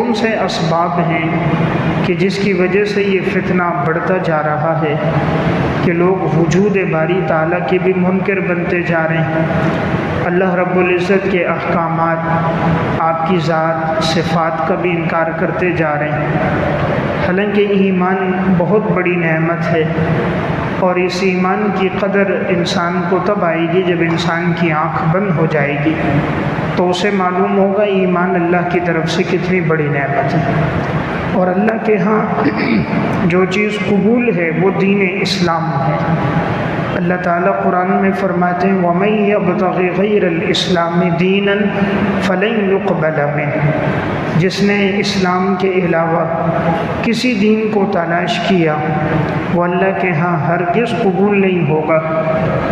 کون سے اسباب ہیں کہ جس کی وجہ سے یہ فتنہ بڑھتا جا رہا ہے کہ لوگ وجود باری تعالیٰ کے بھی منکر بنتے جا رہے ہیں، اللہ رب العزت کے احکامات، آپ کی ذات صفات کا بھی انکار کرتے جا رہے ہیں۔ حالانکہ ایمان بہت بڑی نعمت ہے، اور اس ایمان کی قدر انسان کو تب آئے گی جب انسان کی آنکھ بند ہو جائے گی، تو اسے معلوم ہوگا ایمان اللہ کی طرف سے کتنی بڑی نعمت ہے۔ اور اللہ کے ہاں جو چیز قبول ہے وہ دین اسلام ہے۔ اللہ تعالیٰ قرآن میں فرماتے ہیں وَمَن يَبْتَغِ غَيْرَ الْإِسْلَامِ دِينًا فَلَن يُقْبَلَ مِنْهُ، جس نے اسلام کے علاوہ کسی دین کو تلاش کیا وہ اللہ کے ہاں ہرگز قبول نہیں ہوگا۔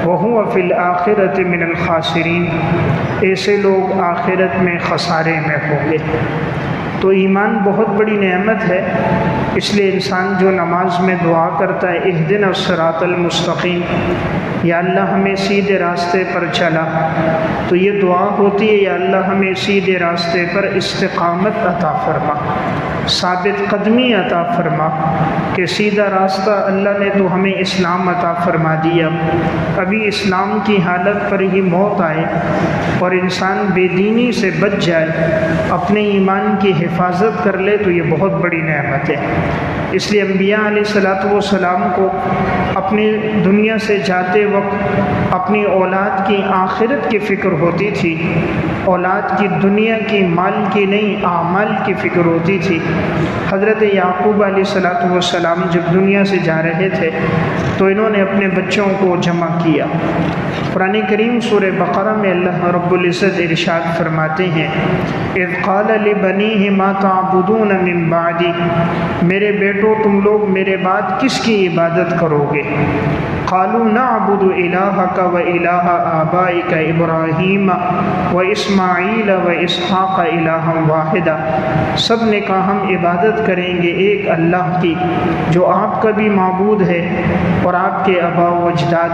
وَهُوَ فِي الْآخِرَةِ مِنَ الْخَاسِرِينَ، ایسے لوگ آخرت میں خسارے میں ہوں گے۔ تو ایمان بہت بڑی نعمت ہے، اس لیے انسان جو نماز میں دعا کرتا ہے اہدنا الصراط المستقیم، یا اللہ ہمیں سیدھے راستے پر چلا، تو یہ دعا ہوتی ہے یا اللہ ہمیں سیدھے راستے پر استقامت عطا فرما، ثابت قدمی عطا فرما، کہ سیدھا راستہ اللہ نے تو ہمیں اسلام عطا فرما دیا، ابھی اسلام کی حالت پر ہی موت آئے اور انسان بے دینی سے بچ جائے، اپنے ایمان کی حفاظت کر لے، تو یہ بہت بڑی نعمت ہے۔ اس لیے انبیاء علیہ السلام کو اپنی دنیا سے جاتے وقت اپنی اولاد کی آخرت کی فکر ہوتی تھی، اولاد کی دنیا کی مال کی نہیں اعمال کی فکر ہوتی تھی۔ حضرت یعقوب علیہ السلام جب دنیا سے جا رہے تھے تو انہوں نے اپنے بچوں کو جمع کیا۔ قرآن کریم سورہ بقرہ میں اللہ رب العزت ارشاد فرماتے ہیں اذ قال لبنیہ ما تعبدون من بعدی، میرے بیٹو تم لوگ میرے بعد کس کی عبادت کرو گے؟ قالوا نعبد الہک و الہ آبائک ابراہیم و اسماعیل و اسحاق الہا واحدا، سب نے کہا ہم عبادت کریں گے ایک اللہ کی جو آپ کا بھی معبود ہے اور آپ کے آباء و اجداد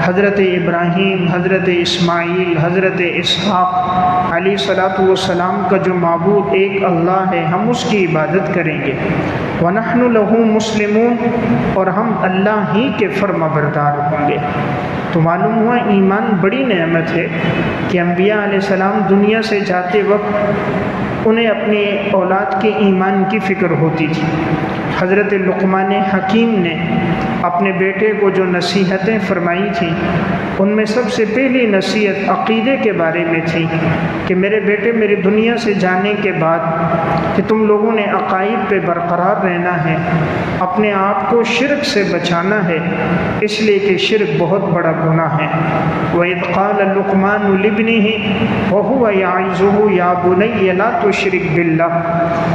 حضرت ابراہیم، حضرت اسماعیل، حضرت اسحاق علیہ السلام کا جو معبود ایک اللہ ہے، ہم اس کی عبادت کریں گے۔ وَنَحْنُ لَهُ مُسْلِمُونَ، اور ہم اللہ ہی کے فرما بردار ہوں گے۔ تو معلوم ہوا ایمان بڑی نعمت ہے کہ انبیاء علیہ السلام دنیا سے جاتے وقت انہیں اپنے اولاد کے ایمان کی فکر ہوتی تھی۔ حضرت لقمان حکیم نے اپنے بیٹے کو جو نصیحتیں فرمائی تھیں ان میں سب سے پہلی نصیحت عقیدے کے بارے میں تھی کہ میرے بیٹے میری دنیا سے جانے کے بعد کہ تم لوگوں نے عقائد پہ برقرار رہنا ہے، اپنے آپ کو شرک سے بچانا ہے، اس لیے کہ شرک بہت بڑا گناہ ہے۔ وَإِذْ قَالَ لُقْمَانُ لِابْنِهِ وَهُوَ يَعِظُهُ يَا بُنَيَّ لَا تُشْرِكْ بِاللَّهِ،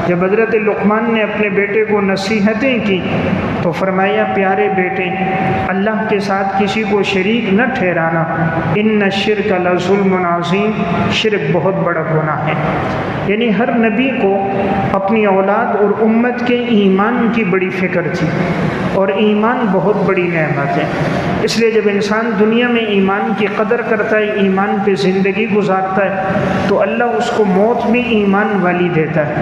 جب حضرت لقمان نے اپنے بیٹے کو نصیحتیں کی تو فرمایا پیارے بیٹے اللہ کے ساتھ کسی کو شریک نہ ٹھہرانا، ان الشرک لظلم عظیم، شرک بہت بڑا گناہ ہے۔ یعنی ہر نبی کو اپنی اولاد اور امت کے ایمان کی بڑی فکر تھی، اور ایمان بہت بڑی نعمت ہے۔ اس لیے جب انسان دنیا میں ایمان کی قدر کرتا ہے، ایمان پہ زندگی گزارتا ہے، تو اللہ اس کو موت بھی ایمان والی دیتا ہے۔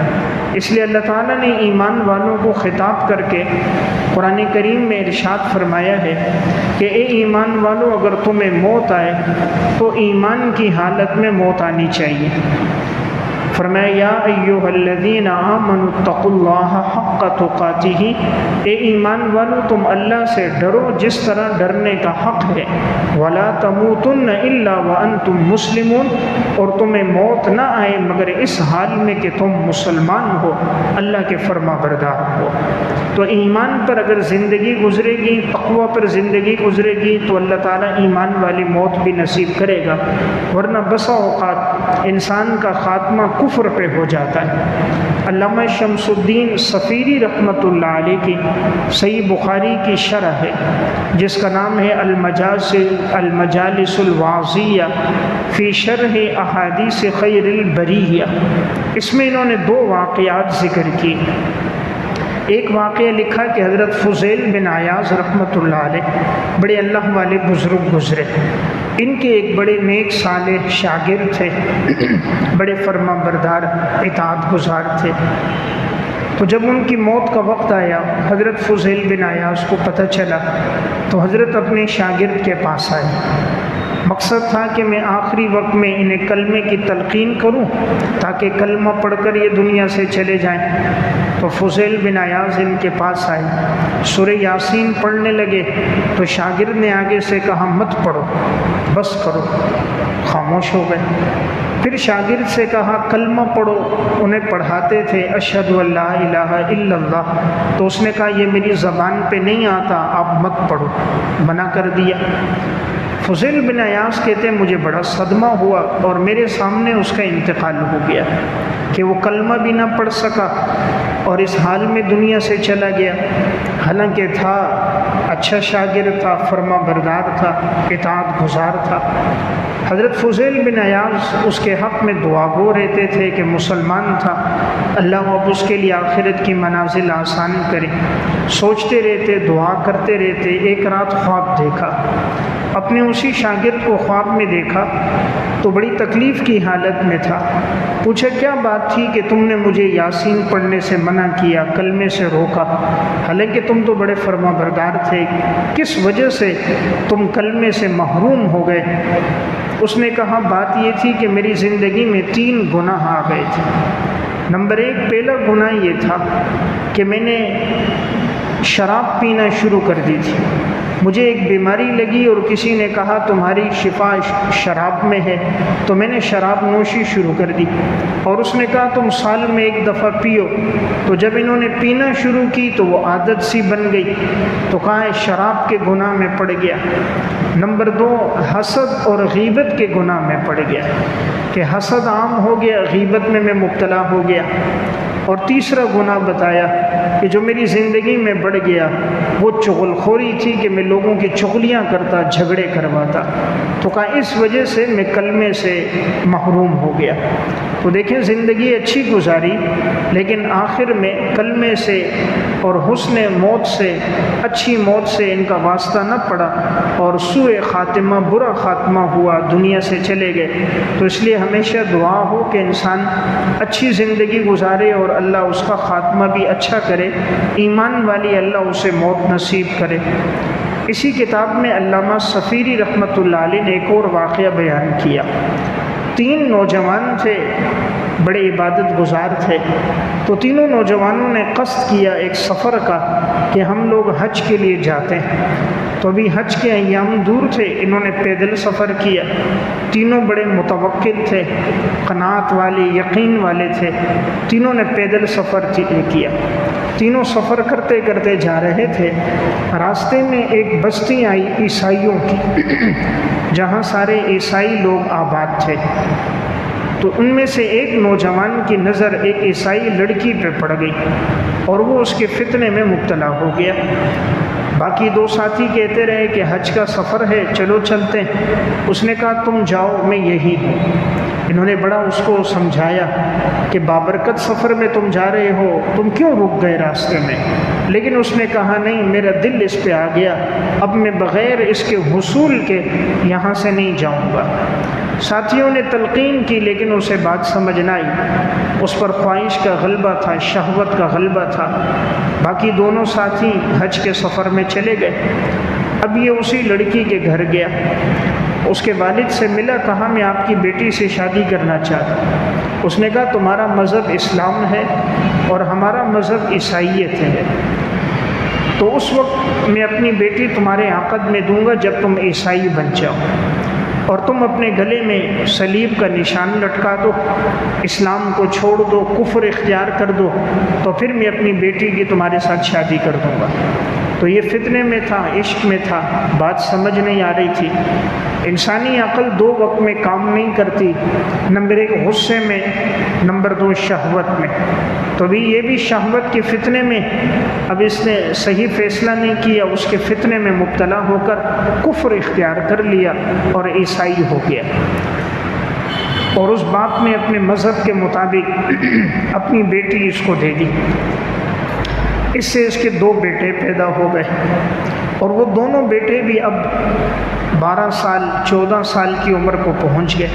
اس لیے اللہ تعالیٰ نے ایمان والوں کو خطاب کر کے قرآن کریم میں ارشاد فرمایا ہے کہ اے ایمان والو اگر تمہیں موت آئے تو ایمان کی حالت میں موت آنی چاہیے۔ فرمایا یا ایھا الذین آمنوا اتقوا اللہ حق تقاتہ، اے ایمان والو تم اللہ سے ڈرو جس طرح ڈرنے کا حق ہے، ولا تموتن الا وانتم مسلمون، اور تمہیں موت نہ آئے مگر اس حال میں کہ تم مسلمان ہو، اللہ کے فرما بردار ہو۔ تو ایمان پر اگر زندگی گزرے گی، تقوی پر زندگی گزرے گی تو اللہ تعالیٰ ایمان والی موت بھی نصیب کرے گا، ورنہ بسا اوقات انسان کا خاتمہ کفر پہ ہو جاتا ہے۔ علامہ شمس الدین صفیری رحمۃ اللہ علیہ کی صحیح بخاری کی شرح ہے جس کا نام ہے المجالس الواعظیہ فی شرح احادیث خیر البریہ، اس میں انہوں نے دو واقعات ذکر کی۔ ایک واقعہ لکھا کہ حضرت فضیل بن عیاض رحمۃ اللہ علیہ بڑے اللہ والے بزرگ گزرے، ان کے ایک بڑے نیک صالح شاگرد تھے، بڑے فرما بردار اطاعت گزار تھے۔ تو جب ان کی موت کا وقت آیا، حضرت فضیل بن عیاض کو پتہ چلا تو حضرت اپنے شاگرد کے پاس آئے۔ مقصد تھا کہ میں آخری وقت میں انہیں کلمے کی تلقین کروں تاکہ کلمہ پڑھ کر یہ دنیا سے چلے جائیں۔ تو فضیل بن عیاض ان کے پاس آئے، سورہ یاسین پڑھنے لگے تو شاگرد نے آگے سے کہا مت پڑھو، بس کرو، خاموش ہو گئے۔ پھر شاگرد سے کہا کلمہ پڑھو، انہیں پڑھاتے تھے اشہد ان لا الہ الا اللہ، تو اس نے کہا یہ میری زبان پہ نہیں آتا، آپ مت پڑھو، منع کر دیا۔ فضیل بن عیاض کہتے ہیں مجھے بڑا صدمہ ہوا اور میرے سامنے اس کا انتقال ہو گیا کہ وہ کلمہ بھی نہ پڑھ سکا اور اس حال میں دنیا سے چلا گیا۔ حالانکہ تھا اچھا شاگرد تھا، فرما بردار تھا، اطاعت گزار تھا۔ حضرت فضیل بن عیاض اس کے حق میں دعا گو رہتے تھے کہ مسلمان تھا، اللہ اب اس کے لیے آخرت کی منازل آسان کرے۔ سوچتے رہتے، دعا کرتے رہتے۔ ایک رات خواب دیکھا، اپنے اسی شاگرد کو خواب میں دیکھا تو بڑی تکلیف کی حالت میں تھا۔ پوچھا کیا بات تھی کہ تم نے مجھے یاسین پڑھنے سے منع کیا، کلمے سے روکا، حالانکہ تم تو بڑے فرما بردار تھے، کس وجہ سے تم کلمے سے محروم ہو گئے؟ اس نے کہا بات یہ تھی کہ میری زندگی میں 3 گناہ آ گئے تھے۔ نمبر 1، پہلا گناہ یہ تھا کہ میں نے شراب پینا شروع کر دی تھی۔ مجھے ایک بیماری لگی اور کسی نے کہا تمہاری شفا شراب میں ہے، تو میں نے شراب نوشی شروع کر دی، اور اس نے کہا تم سال میں 1 دفعہ پیو۔ تو جب انہوں نے پینا شروع کی تو وہ عادت سی بن گئی، تو کہا شراب کے گناہ میں پڑ گیا۔ نمبر 2، حسد اور غیبت کے گناہ میں پڑ گیا کہ حسد عام ہو گیا، غیبت میں مبتلا ہو گیا۔ اور تیسرا گناہ بتایا کہ جو میری زندگی میں بڑھ گیا وہ چغل خوری تھی کہ میں لوگوں کی چغلیاں کرتا، جھگڑے کرواتا، تو کہا اس وجہ سے میں کلمے سے محروم ہو گیا۔ تو دیکھیں زندگی اچھی گزاری لیکن آخر میں کلمے سے اور حسن موت سے، اچھی موت سے ان کا واسطہ نہ پڑا اور سوء خاتمہ، برا خاتمہ ہوا، دنیا سے چلے گئے۔ تو اس لیے ہمیشہ دعا ہو کہ انسان اچھی زندگی گزارے اور اللہ اس کا خاتمہ بھی اچھا کرے، ایمان والی اللہ اسے موت نصیب کرے۔ اسی کتاب میں علامہ صفیری رحمۃ اللہ علیہ نے ایک اور واقعہ بیان کیا۔ 3 نوجوان تھے، بڑے عبادت گزار تھے، تو تینوں نوجوانوں نے قصد کیا ایک سفر کا کہ ہم لوگ حج کے لیے جاتے ہیں۔ تو ابھی حج کے ایام دور تھے، انہوں نے پیدل سفر کیا۔ تینوں بڑے متوکل تھے، قناعت والے، یقین والے تھے، تینوں نے پیدل سفر کیا۔ تینوں سفر کرتے کرتے جا رہے تھے، راستے میں ایک بستی آئی عیسائیوں کی، جہاں سارے عیسائی لوگ آباد تھے۔ تو ان میں سے ایک نوجوان کی نظر ایک عیسائی لڑکی پہ پڑ گئی اور وہ اس کے فتنے میں مبتلا ہو گیا۔ باقی 2 ساتھی کہتے رہے کہ حج کا سفر ہے، چلو چلتے ہیں۔ اس نے کہا تم جاؤ، میں یہی ہوں۔ انہوں نے بڑا اس کو سمجھایا کہ بابرکت سفر میں تم جا رہے ہو، تم کیوں رک گئے راستے میں؟ لیکن اس نے کہا نہیں، میرا دل اس پہ آ گیا، اب میں بغیر اس کے حصول کے یہاں سے نہیں جاؤں گا۔ ساتھیوں نے تلقین کی لیکن اسے بات سمجھ نہ آئی، اس پر خواہش کا غلبہ تھا، شہوت کا غلبہ تھا۔ باقی دونوں ساتھی حج کے سفر میں چلے گئے۔ اب یہ اسی لڑکی کے گھر گیا، اس کے والد سے ملا، کہا میں آپ کی بیٹی سے شادی کرنا چاہتا ہوں۔ اس نے کہا تمہارا مذہب اسلام ہے اور ہمارا مذہب عیسائیت ہے، تو اس وقت میں اپنی بیٹی تمہارے عقد میں دوں گا جب تم عیسائی بن جاؤ، اور تم اپنے گلے میں صلیب کا نشان لٹکا دو، اسلام کو چھوڑ دو، کفر اختیار کر دو، تو پھر میں اپنی بیٹی کی تمہارے ساتھ شادی کر دوں گا۔ تو یہ فتنے میں تھا، عشق میں تھا، بات سمجھ نہیں آ رہی تھی۔ انسانی عقل 2 وقت میں کام نہیں کرتی، نمبر 1 غصے میں، نمبر 2 شہوت میں۔ تو بھی یہ بھی شہوت کے فتنے میں اب اس نے صحیح فیصلہ نہیں کیا، اس کے فتنے میں مبتلا ہو کر کفر اختیار کر لیا اور عیسائی ہو گیا، اور اس باپ نے اپنے مذہب کے مطابق اپنی بیٹی اس کو دے دی۔ اس سے اس کے 2 بیٹے پیدا ہو گئے، اور وہ دونوں بیٹے بھی اب 12 سال 14 سال کی عمر کو پہنچ گئے۔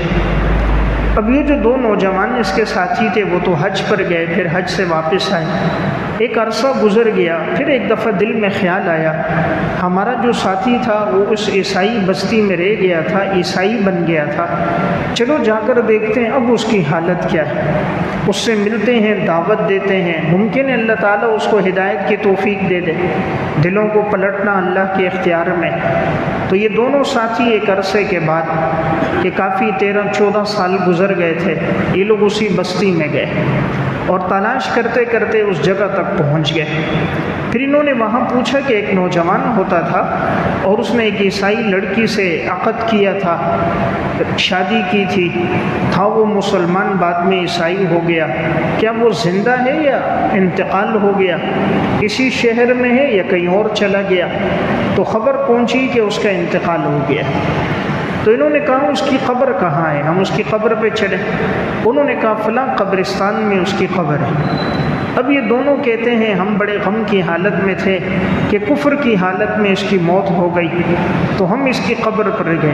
اب یہ جو 2 نوجوان اس کے ساتھی تھے وہ تو حج پر گئے، پھر حج سے واپس آئے، ایک عرصہ گزر گیا، پھر ایک دفعہ دل میں خیال آیا ہمارا جو ساتھی تھا وہ اس عیسائی بستی میں رہ گیا تھا، عیسائی بن گیا تھا، چلو جا کر دیکھتے ہیں اب اس کی حالت کیا ہے، اس سے ملتے ہیں، دعوت دیتے ہیں، ممکن ہے اللہ تعالیٰ اس کو ہدایت کی توفیق دے دے، دلوں کو پلٹنا اللہ کے اختیار میں۔ تو یہ دونوں ساتھی ایک عرصے کے بعد کہ کافی 13-14 سال گزر گئے تھے، یہ لوگ اسی بستی میں گئے اور تلاش کرتے کرتے اس جگہ تک پہنچ گئے۔ پھر انہوں نے وہاں پوچھا کہ ایک نوجوان ہوتا تھا اور اس نے ایک عیسائی لڑکی سے عقد کیا تھا، شادی کی تھی، تھا وہ مسلمان بعد میں عیسائی ہو گیا، کیا وہ زندہ ہے یا انتقال ہو گیا، اسی شہر میں ہے یا کہیں اور چلا گیا؟ تو خبر پہنچی کہ اس کا انتقال ہو گیا۔ تو انہوں نے کہا اس کی قبر کہاں ہے، ہم اس کی قبر پہ چلیں؟ انہوں نے کہا فلاں قبرستان میں اس کی قبر ہے۔ اب یہ دونوں کہتے ہیں ہم بڑے غم کی حالت میں تھے کہ کفر کی حالت میں اس کی موت ہو گئی، تو ہم اس کی قبر پر گئے۔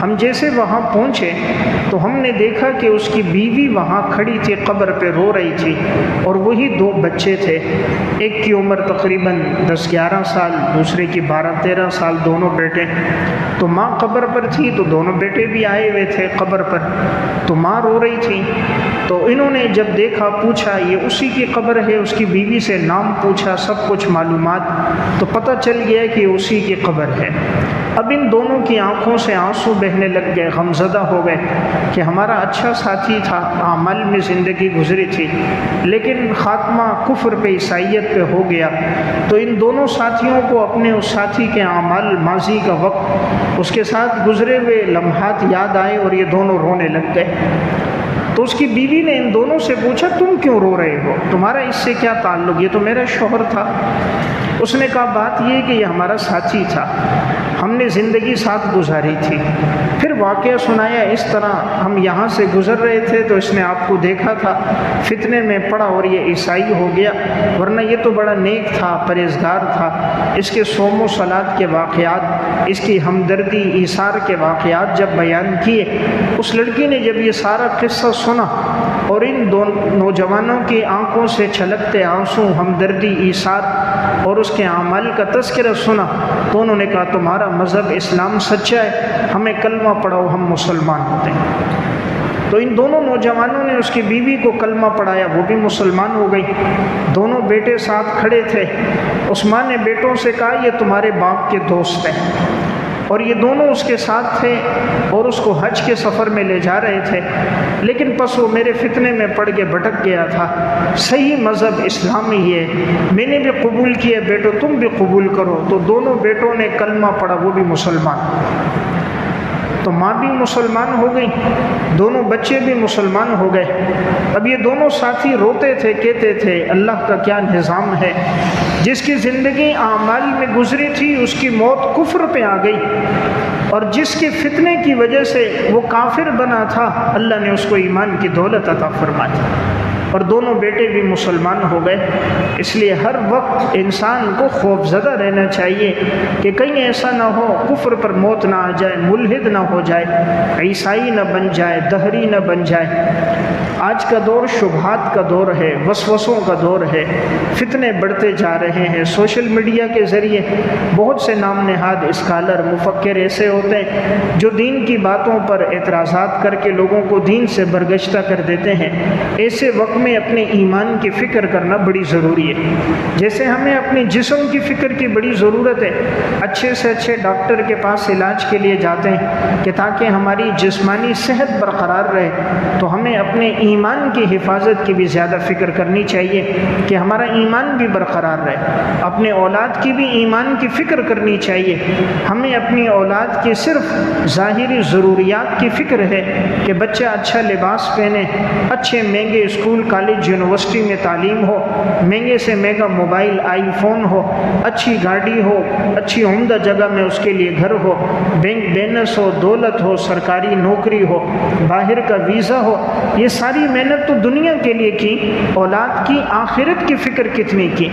ہم جیسے وہاں پہنچے تو ہم نے دیکھا کہ اس کی بیوی وہاں کھڑی تھی، قبر پہ رو رہی تھی، اور وہی 2 بچے تھے، ایک کی عمر تقریباً 10-11 سال، دوسرے کی 12-13 سال، دونوں بیٹے۔ تو ماں قبر پر تھی تو دونوں بیٹے بھی آئے ہوئے تھے قبر پر، تو ماں رو رہی تھی۔ تو انہوں نے جب دیکھا، پوچھا یہ اسی کی قبر ہے، اس کی بیوی سے نام پوچھا، سب کچھ معلومات، تو پتہ چل گیا کہ اسی کی قبر ہے۔ اب ان دونوں کی آنکھوں سے آنسو بہنے لگ گئے، غمزدہ ہو گئے کہ ہمارا اچھا ساتھی تھا، اعمال میں زندگی گزری تھی، لیکن خاتمہ کفر پہ، عیسائیت پہ ہو گیا۔ تو ان دونوں ساتھیوں کو اپنے اس ساتھی کے اعمال ماضی کا وقت، اس کے ساتھ گزرے ہوئے لمحات یاد آئے اور یہ دونوں رونے لگ گئے۔ تو اس کی بیوی نے ان دونوں سے پوچھا تم کیوں رو رہے ہو، تمہارا اس سے کیا تعلق، یہ تو میرا شوہر تھا۔ اس نے کہا بات یہ کہ یہ ہمارا ساتھی تھا، ہم نے زندگی ساتھ گزاری تھی۔ پھر واقعہ سنایا اس طرح ہم یہاں سے گزر رہے تھے تو اس نے آپ کو دیکھا تھا، فتنے میں پڑا اور یہ عیسائی ہو گیا، ورنہ یہ تو بڑا نیک تھا، پرہیزگار تھا۔ اس کے صوم و صلات کے واقعات، اس کی ہمدردی، ایثار کے واقعات جب بیان کیے، اس لڑکی نے جب یہ سارا قصہ سنا اور ان دونوں نوجوانوں کی آنکھوں سے چھلکتے آنسو، ہمدردی، ایثار اور اس کے اعمال کا تذکرہ سنا، تو انہوں نے کہا تمہارا مذہب اسلام سچا ہے، ہمیں کلمہ پڑھاؤ، ہم مسلمان ہوتے ہیں۔ تو ان دونوں نوجوانوں نے اس کی بیوی کو کلمہ پڑھایا، وہ بھی مسلمان ہو گئی۔ دونوں بیٹے ساتھ کھڑے تھے، اس ماں نے بیٹوں سے کہا یہ تمہارے باپ کے دوست ہیں، اور یہ دونوں اس کے ساتھ تھے اور اس کو حج کے سفر میں لے جا رہے تھے، لیکن پس وہ میرے فتنے میں پڑ کے بھٹک گیا تھا۔ صحیح مذہب اسلام ہی ہے، میں نے بھی قبول کیا، بیٹو تم بھی قبول کرو۔ تو دونوں بیٹوں نے کلمہ پڑھا، وہ بھی مسلمان، تو ماں بھی مسلمان ہو گئی، دونوں بچے بھی مسلمان ہو گئے۔ اب یہ دونوں ساتھی روتے تھے، کہتے تھے اللہ کا کیا نظام ہے، جس کی زندگی اعمال میں گزری تھی اس کی موت کفر پہ آ گئی، اور جس کے فتنے کی وجہ سے وہ کافر بنا تھا اللہ نے اس کو ایمان کی دولت عطا فرمائی، اور دونوں بیٹے بھی مسلمان ہو گئے۔ اس لیے ہر وقت انسان کو خوف زدہ رہنا چاہیے کہ کہیں ایسا نہ ہو کفر پر موت نہ آ جائے، ملحد نہ ہو جائے، عیسائی نہ بن جائے، دہری نہ بن جائے۔ آج کا دور شبہات کا دور ہے، وسوسوں کا دور ہے، فتنے بڑھتے جا رہے ہیں۔ سوشل میڈیا کے ذریعے بہت سے نام نہاد اسکالر، مفکر ایسے ہوتے ہیں جو دین کی باتوں پر اعتراضات کر کے لوگوں کو دین سے برگشتہ کر دیتے ہیں۔ ایسے وقت میں اپنے ایمان کی فکر کرنا بڑی ضروری ہے، جیسے ہمیں اپنے جسم کی فکر کی بڑی ضرورت ہے۔ اچھے سے اچھے ڈاکٹر کے پاس علاج کے لیے جاتے ہیں کہ تاکہ ہماری جسمانی صحت برقرار رہے، تو ہمیں اپنے ایمان کی حفاظت کی بھی زیادہ فکر کرنی چاہیے کہ ہمارا ایمان بھی برقرار رہے۔ اپنے اولاد کی بھی ایمان کی فکر کرنی چاہیے۔ ہمیں اپنی اولاد کی صرف ظاہری ضروریات کی فکر ہے کہ بچہ اچھا لباس پہنے، اچھے مہنگے اسکول کالج یونیورسٹی میں تعلیم ہو، مہنگے سے مہنگا موبائل آئی فون ہو، اچھی گاڑی ہو، اچھی عمدہ جگہ میں اس کے لیے گھر ہو، بینک بیلنس ہو، دولت ہو، سرکاری نوکری ہو، باہر کا ویزا ہو۔ یہ ساری ساری محنت تو دنیا کے لیے کی، اولاد کی آخرت کی فکر کتنی کی؟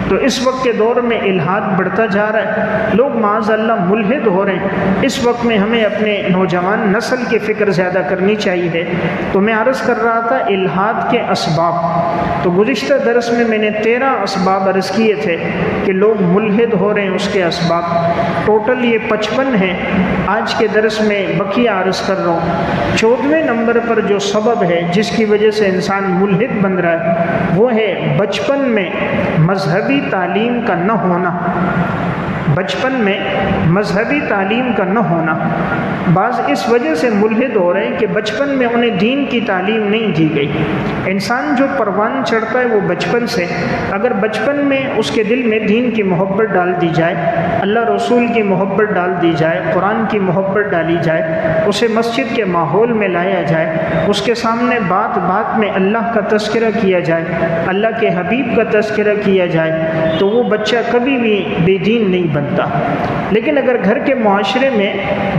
تو اس وقت کے دور میں الحاد بڑھتا جا رہا ہے، لوگ معاذ اللہ ملحد ہو رہے ہیں۔ اس وقت میں ہمیں اپنے نوجوان نسل کی فکر زیادہ کرنی چاہیے۔ تو میں عرض کر رہا تھا الحاد کے اسباب، تو گزشتہ درس میں نے 13 اسباب عرض کیے تھے کہ لوگ ملحد ہو رہے ہیں، اس کے اسباب ٹوٹل یہ 55 ہیں۔ آج کے درس میں بقیہ عرض کر رہا ہوں۔ 14ویں نمبر پر جو سبب ہے جس کی وجہ سے انسان ملحد بن رہا ہے وہ ہے بچپن میں مذہبی تعلیم کا نہ ہونا۔ بچپن میں مذہبی تعلیم کا نہ ہونا، بعض اس وجہ سے ملحد ہو رہے ہیں کہ بچپن میں انہیں دین کی تعلیم نہیں دی گئی۔ انسان جو پروان چڑھتا ہے وہ بچپن سے، اگر بچپن میں اس کے دل میں دین کی محبت ڈال دی جائے، اللہ رسول کی محبت ڈال دی جائے، قرآن کی محبت ڈالی جائے، اسے مسجد کے ماحول میں لایا جائے، اس کے سامنے بات بات میں اللہ کا تذکرہ کیا جائے، اللہ کے حبیب کا تذکرہ کیا جائے، تو وہ بچہ کبھی بھی بے دین نہیں بنتا۔ لیکن اگر گھر کے معاشرے میں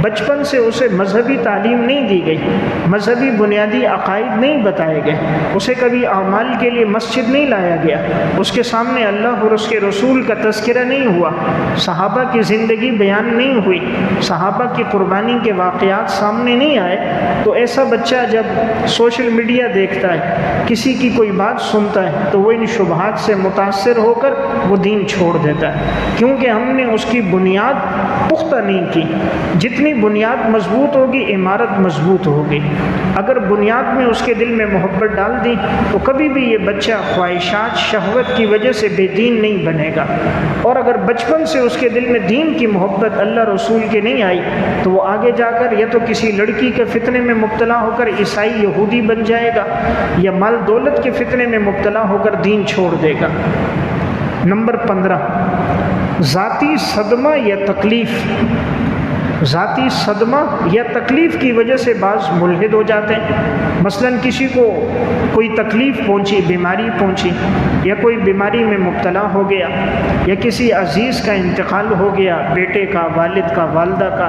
بچپن سے اسے مذہبی تعلیم نہیں دی گئی، مذہبی بنیادی عقائد نہیں بتائے گئے، اسے کبھی اعمال کے لیے مسجد نہیں لایا گیا، اس کے سامنے اللہ اور اس کے رسول کا تذکرہ نہیں ہوا، صحابہ کی زندگی بیان نہیں ہوئی، صحابہ کی قربانی کے واقعات سامنے نہیں آئے، تو ایسا بچہ جب سوشل میڈیا دیکھتا ہے، کسی کی کوئی بات سنتا ہے، تو وہ ان شبہات سے متاثر ہو کر وہ دین چھوڑ دیتا ہے، کیونکہ ہم نے اس کی بنیاد پختہ نہیں کی۔ جتنی بنیاد مضبوط ہوگی عمارت مضبوط ہوگی۔ اگر بنیاد میں اس کے دل میں محبت ڈال دی تو کبھی بھی یہ بچہ خواہشات شہوت کی وجہ سے بے دین نہیں بنے گا، اور اگر بچپن سے اس کے دل میں دین کی محبت اللہ رسول کی نہیں آئی تو وہ آگے جا کر یا تو کسی لڑکی کے فتنے میں مبتلا ہو کر عیسائی یہودی بن جائے گا، یا مال دولت کے فتنے میں مبتلا ہو کر دین چھوڑ دے گا۔ نمبر 15، ذاتی صدمہ یا تکلیف۔ ذاتی صدمہ یا تکلیف کی وجہ سے بعض ملحد ہو جاتے ہیں۔ مثلا کسی کو کوئی تکلیف پہنچی، بیماری پہنچی، یا کوئی بیماری میں مبتلا ہو گیا، یا کسی عزیز کا انتقال ہو گیا، بیٹے کا، والد کا، والدہ کا،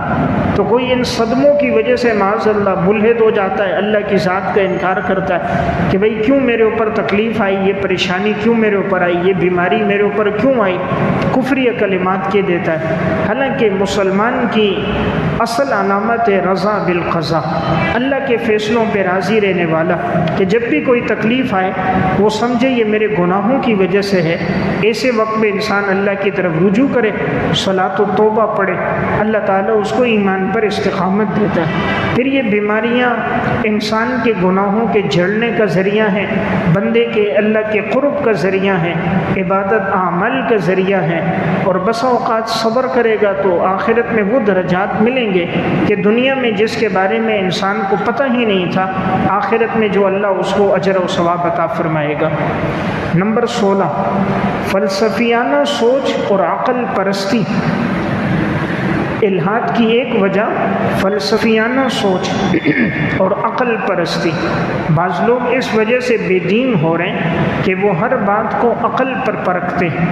تو کوئی ان صدموں کی وجہ سے معاذ اللہ ملحد ہو جاتا ہے، اللہ کی ذات کا انکار کرتا ہے کہ بھئی کیوں میرے اوپر تکلیف آئی، یہ پریشانی کیوں میرے اوپر آئی، یہ بیماری میرے اوپر کیوں آئی، کفری کلمات کے دیتا ہے۔ حالانکہ مسلمان کی اصل علامت ہے رضا بالقضاء، اللہ کے فیصلوں پہ راضی رہنے والا، کہ جب بھی کوئی تکلیف آئے وہ سمجھے یہ میرے گناہوں کی وجہ سے ہے۔ ایسے وقت میں انسان اللہ کی طرف رجوع کرے، صلاۃ و توبہ پڑھے، اللہ تعالیٰ اس کو ایمان پر استقامت دیتا ہے۔ پھر یہ بیماریاں انسان کے گناہوں کے جھڑنے کا ذریعہ ہیں، بندے کے اللہ کے قرب کا ذریعہ ہیں، عبادت اعمال کا ذریعہ ہیں، اور بسا اوقات صبر کرے گا تو آخرت میں وہ درجات ملیں گے کہ دنیا میں جس کے بارے میں انسان کو پتہ ہی نہیں تھا، آخرت میں جو اللہ اس کو اجر و ثواب عطا فرمائے گا۔ نمبر 16، فلسفیانہ سوچ اور عقل پرستی۔ الحاد کی ایک وجہ فلسفیانہ سوچ اور عقل پرستی۔ بعض لوگ اس وجہ سے بے دین ہو رہے ہیں کہ وہ ہر بات کو عقل پر پرکھتے ہیں۔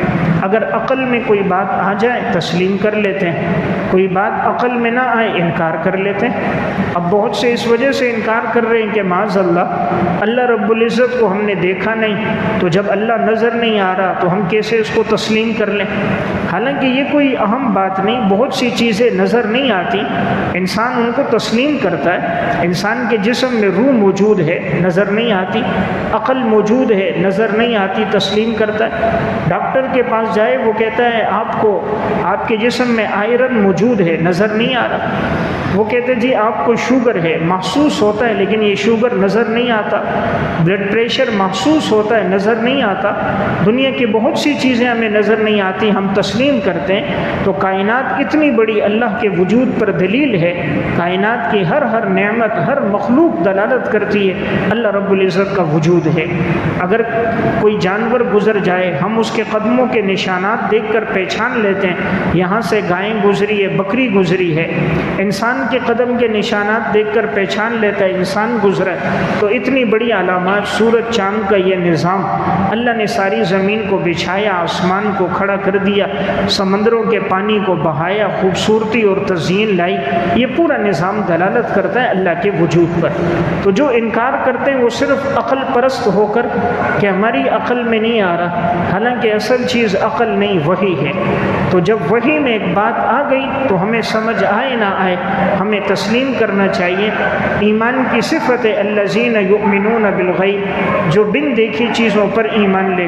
اگر عقل میں کوئی بات آ جائے تسلیم کر لیتے ہیں، کوئی بات عقل میں نہ آئے انکار کر لیتے ہیں۔ اب بہت سے اس وجہ سے انکار کر رہے ہیں کہ معاذ اللہ رب العزت کو ہم نے دیکھا نہیں، تو جب اللہ نظر نہیں آ رہا تو ہم کیسے اس کو تسلیم کر لیں۔ حالانکہ یہ کوئی اہم بات نہیں، بہت سی چیزیں نظر نہیں آتی، انسان ان کو تسلیم کرتا ہے۔ انسان کے جسم میں روح موجود ہے، نظر نہیں آتی، عقل موجود ہے، نظر نہیں آتی، تسلیم کرتا ہے۔ ڈاکٹر کے پاس جائے وہ کہتا ہے آپ کے جسم میں آئرن موجود ہے، نظر نہیں آ رہا۔ وہ کہتے جی آپ کو شوگر ہے، محسوس ہوتا ہے لیکن یہ شوگر نظر نہیں آتا۔ بلڈ پریشر محسوس ہوتا ہے، نظر نہیں آتا۔ دنیا کی بہت سی چیزیں ہمیں نظر نہیں آتی، ہم تسلیم کرتے ہیں۔ تو کائنات اتنی بڑی اللہ کے وجود پر دلیل ہے، کائنات کی ہر نعمت، ہر مخلوق دلالت کرتی ہے اللہ رب العزت کا وجود ہے۔ اگر کوئی جانور گزر جائے ہم اس کے قدموں کے نشانات دیکھ کر پہچان لیتے ہیں، یہاں سے گائیں گزری ہے، بکری گزری ہے۔ انسان کے قدم کے نشانات دیکھ کر پہچان لیتا ہے انسان گزرا ہے۔ تو اتنی بڑی علامات، سورج چاند کا یہ نظام، اللہ نے ساری زمین کو بچھایا، آسمان کو کھڑا کر دیا، سمندروں کے پانی کو بہایا، خوبصورتی اور تزئین لائی، یہ پورا نظام دلالت کرتا ہے اللہ کے وجود پر۔ تو جو انکار کرتے ہیں وہ صرف عقل پرست ہو کر کہ ہماری عقل میں نہیں آ رہا، حالانکہ اصل چیز عقل نہیں وحی ہے۔ تو جب وحی میں ایک بات آ گئی تو ہمیں سمجھ آئے نہ آئے ہمیں تسلیم کرنا چاہیے۔ ایمان کی صفت ہے الذین یؤمنون بالغیب، جو بن دیکھی چیزوں پر ایمان لے